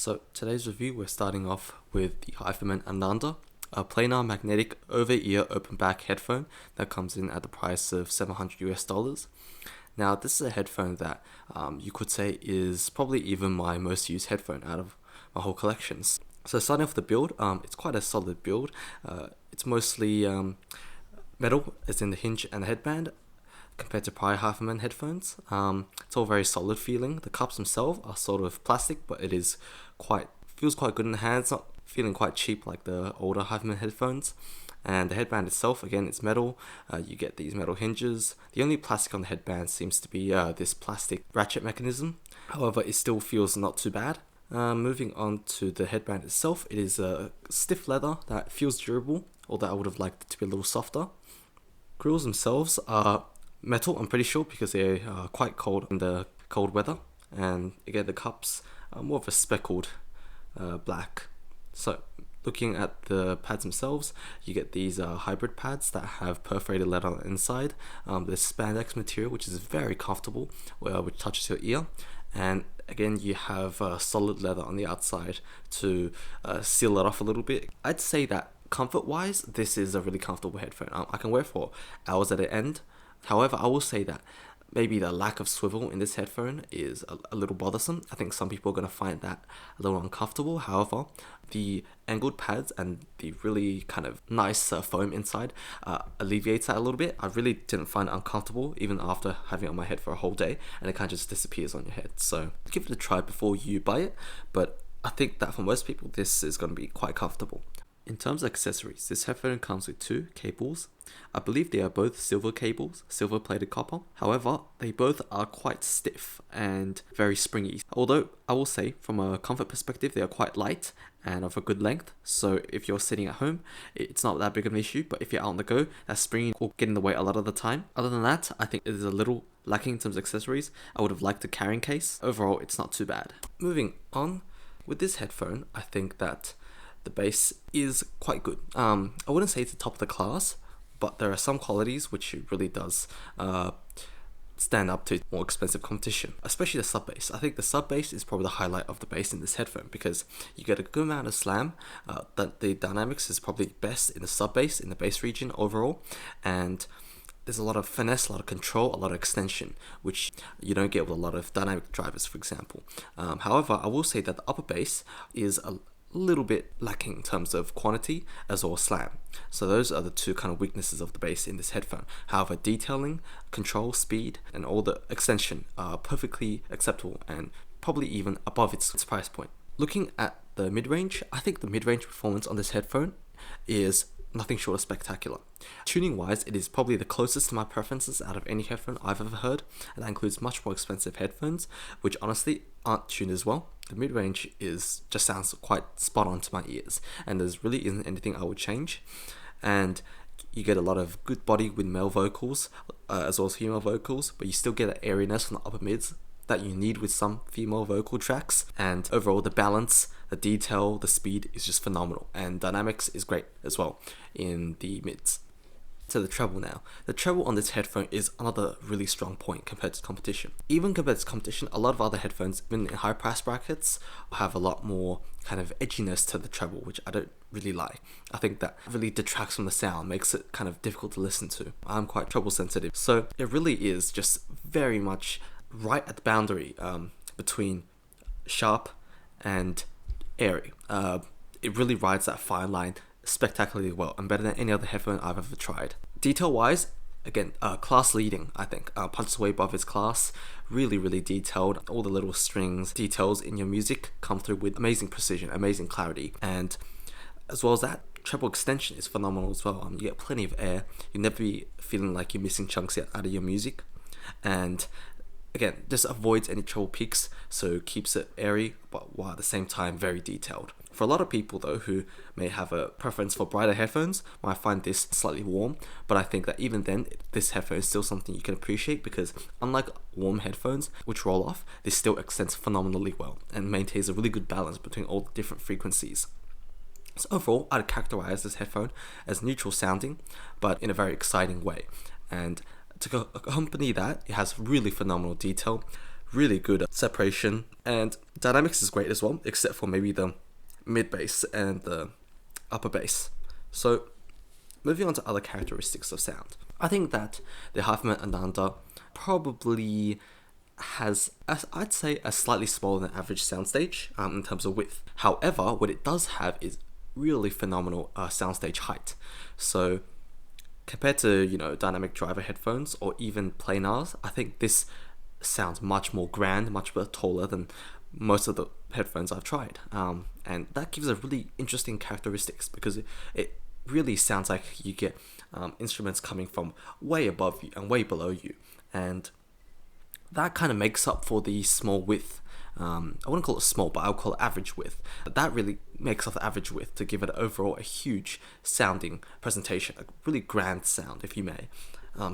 So today's review, we're starting off with the Hifiman Ananda, a planar magnetic over-ear open back headphone that comes in at the price of $700 US. Now this is a headphone that you could say is probably even my most used headphone out of my whole collections. So starting off the build, it's quite a solid build. It's mostly metal, as in the hinge and the headband, compared to prior Hifiman headphones. It's all very solid feeling. The cups themselves are sort of plastic, but it is feels quite good in the hands, not feeling quite cheap like the older Hifiman headphones. And the headband itself, again, it's metal. You get these metal hinges. The only plastic on the headband seems to be this plastic ratchet mechanism. However, it still feels not too bad. Moving on to the headband itself, it is a stiff leather that feels durable, although I would have liked it to be a little softer. Grills themselves are metal, I'm pretty sure, because they are quite cold in the cold weather. And again, the cups are more of a speckled black. So looking at the pads themselves, you get these hybrid pads that have perforated leather on the inside. There's spandex material, which is very comfortable, which touches your ear. And again, you have solid leather on the outside to seal it off a little bit. I'd say that comfort-wise, this is a really comfortable headphone. I can wear it for hours at an end. However, I will say that maybe the lack of swivel in this headphone is a little bothersome. I think some people are going to find that a little uncomfortable. However, the angled pads and the really kind of nice foam inside alleviates that a little bit. I really didn't find it uncomfortable even after having it on my head for a whole day, and it kind of just disappears on your head. So give it a try before you buy it, but I think that for most people this is going to be quite comfortable. In terms of accessories, this headphone comes with two cables. I believe they are both silver cables, silver plated copper. However, they both are quite stiff and very springy. Although I will say from a comfort perspective, they are quite light and of a good length. So if you're sitting at home, it's not that big of an issue. But if you're out on the go, that springy will get in the way a lot of the time. Other than that, I think it is a little lacking in terms of accessories. I would have liked a carrying case. Overall, it's not too bad. Moving on, with this headphone, I think that the bass is quite good. I wouldn't say it's the top of the class, but there are some qualities which it really does stand up to more expensive competition, especially the sub bass. I think the sub bass is probably the highlight of the bass in this headphone because you get a good amount of slam. That the dynamics is probably best in the sub bass, in the bass region overall, and there's a lot of finesse, a lot of control, a lot of extension, which you don't get with a lot of dynamic drivers, for example. However, I will say that the upper bass is a little bit lacking in terms of quantity as well as slam. So those are the two kind of weaknesses of the bass in this headphone. However, detailing, control, speed, and all the extension are perfectly acceptable and probably even above its price point. Looking at the mid-range, I think the mid-range performance on this headphone is nothing short of spectacular. Tuning wise, it is probably the closest to my preferences out of any headphone I've ever heard, and that includes much more expensive headphones, which honestly aren't tuned as well. The mid-range just sounds quite spot on to my ears, and there's really isn't anything I would change. And you get a lot of good body with male vocals as well as female vocals, but you still get that airiness from the upper mids that you need with some female vocal tracks. And overall, the balance, the detail, the speed is just phenomenal, and dynamics is great as well in the mids. To the treble now. The treble on this headphone is another really strong point compared to competition. Even compared to competition, a lot of other headphones, even in high price brackets, have a lot more kind of edginess to the treble, which I don't really like. I think that really detracts from the sound, makes it kind of difficult to listen to. I'm quite treble sensitive, so it really is just very much right at the boundary between sharp and airy. It really rides that fine line spectacularly well and better than any other headphone I've ever tried. Detail wise, again, class leading, I think. Punches way above its class. Really detailed. All the little strings, details in your music come through with amazing precision, amazing clarity. And as well as that, treble extension is phenomenal as well. You get plenty of air. You'll never be feeling like you're missing chunks out of your music. And again, just avoids any treble peaks, so keeps it airy, but while at the same time very detailed. For a lot of people though who may have a preference for brighter headphones, might find this slightly warm, but I think that even then, this headphone is still something you can appreciate because unlike warm headphones, which roll off, this still extends phenomenally well and maintains a really good balance between all the different frequencies. So overall, I'd characterize this headphone as neutral sounding, but in a very exciting way. And to accompany that, it has really phenomenal detail, really good separation, and dynamics is great as well, except for maybe the mid bass and the upper bass. So moving on to other characteristics of sound, I think that the Hifiman Ananda probably has, I'd say, a slightly smaller than average soundstage in terms of width. However, what it does have is really phenomenal soundstage height. So compared to, dynamic driver headphones or even planars, I think this sounds much more grand, much more taller than most of the headphones I've tried. And that gives a really interesting characteristics, because it really sounds like you get instruments coming from way above you and way below you. And that kind of makes up for the small width. I wouldn't call it small, but I'll call it average width. That really makes up the average width to give it overall a huge sounding presentation, a really grand sound, if you may.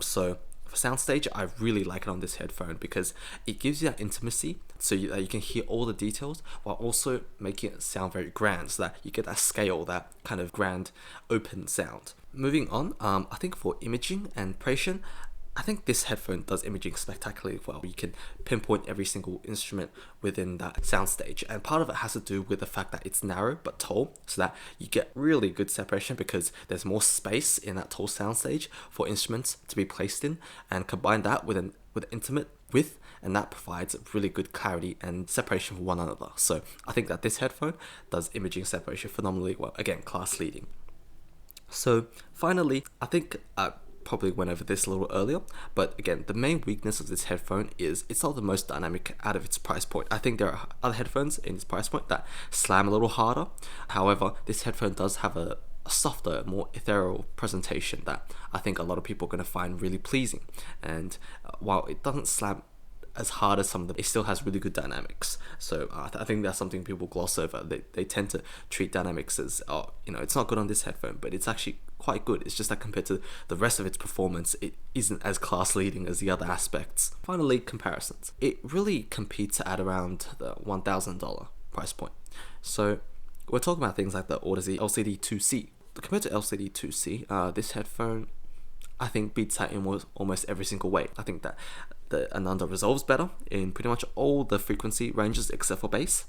So for soundstage, I really like it on this headphone because it gives you that intimacy, so that you can hear all the details while also making it sound very grand, so that you get that scale, that kind of grand open sound. Moving on, I think for imaging and presentation, I think this headphone does imaging spectacularly well. You can pinpoint every single instrument within that soundstage, and part of it has to do with the fact that it's narrow but tall, so that you get really good separation because there's more space in that tall soundstage for instruments to be placed in, and combine that with an intimate width, and that provides really good clarity and separation from one another. So I think that this headphone does imaging separation phenomenally well. Again, class leading. So finally, I think probably went over this a little earlier, but again, the main weakness of this headphone is it's not the most dynamic out of its price point. I think there are other headphones in its price point that slam a little harder. However, this headphone does have a softer, more ethereal presentation that I think a lot of people are going to find really pleasing. And while it doesn't slam as hard as some of them, it still has really good dynamics. So I think that's something people gloss over. They tend to treat dynamics as, it's not good on this headphone, but it's actually quite good. It's just that compared to the rest of its performance, it isn't as class leading as the other aspects. Finally, comparisons. It really competes at around the $1,000 price point. So we're talking about things like the Odyssey LCD 2C. Compared to LCD 2C, this headphone, I think, beats that in almost every single way. I think that the Ananda resolves better in pretty much all the frequency ranges except for bass.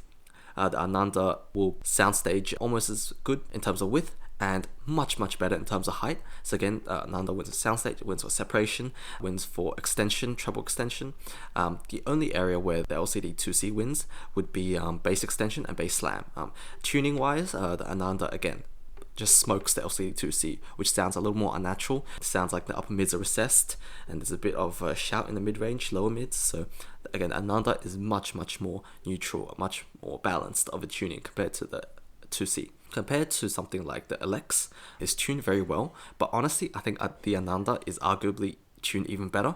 The Ananda will soundstage almost as good in terms of width, and much better in terms of height. So again, Ananda wins for soundstage, wins for separation, wins for extension, treble extension. The only area where the LCD 2C wins would be bass extension and bass slam. Tuning wise, the Ananda again just smokes the LCD 2C, which sounds a little more unnatural. It sounds like the upper mids are recessed, and there's a bit of a shout in the mid-range, lower mids. So again, Ananda is much more neutral, much more balanced of a tuning compared to the 2C. Compared to something like the Alex, it's tuned very well, but honestly, I think the Ananda is arguably tuned even better.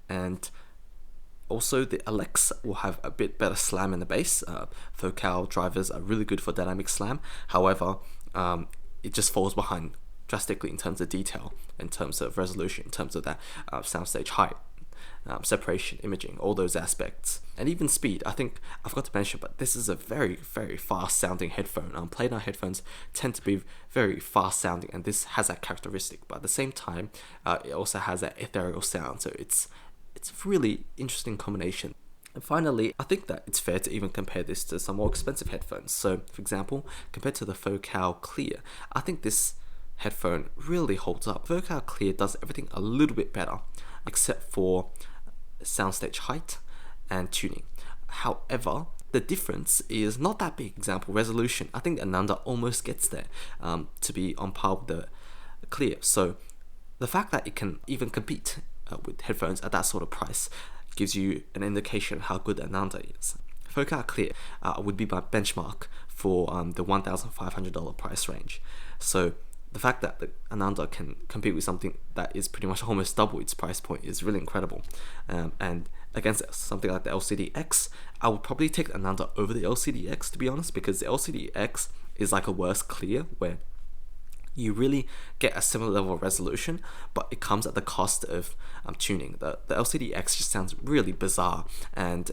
And also, the Alex will have a bit better slam in the bass. Focal drivers are really good for dynamic slam. However, it just falls behind drastically in terms of detail, in terms of resolution, in terms of that soundstage height, separation, imaging, all those aspects, and even speed. I think I forgot to mention, but this is a very fast sounding headphone. Planar headphones tend to be very fast sounding, and this has that characteristic. But at the same time, it also has that ethereal sound. So it's a really interesting combination. And finally, I think that it's fair to even compare this to some more expensive headphones. So, for example, compared to the Focal Clear, I think this headphone really holds up. Focal Clear does everything a little bit better, except for soundstage height and tuning. However, the difference is not that big. Example, resolution. I think Ananda almost gets there to be on par with the Clear. So, the fact that it can even compete with headphones at that sort of price gives you an indication of how good Ananda is. Focal Clear would be my benchmark for the $1,500 price range. So the fact that the Ananda can compete with something that is pretty much almost double its price point is really incredible. And against something like the LCD-X, I would probably take Ananda over the LCD-X, to be honest, because the LCD-X is like a worse Clear, where you really get a similar level of resolution, but it comes at the cost of tuning. The LCD-X just sounds really bizarre, and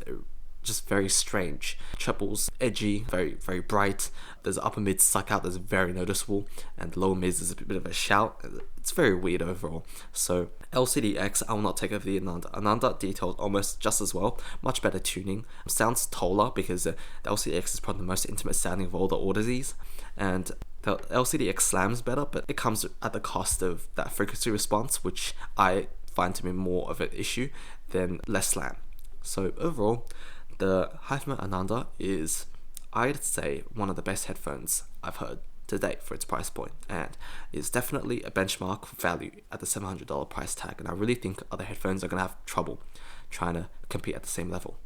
just very strange. Trebles, edgy, very, very bright. There's upper mid suck out that's very noticeable, and lower mids is a bit of a shout. It's very weird overall. So LCD-X, I will not take over the Ananda. Ananda detailed almost just as well, much better tuning. Sounds taller because the LCD-X is probably the most intimate sounding of all the Audizies, and the LCD-X slams better, but it comes at the cost of that frequency response, which I find to be more of an issue than less slam. So overall, the Hifiman Ananda is, I'd say, one of the best headphones I've heard to date for its price point, and it's definitely a benchmark for value at the $700 price tag, and I really think other headphones are going to have trouble trying to compete at the same level.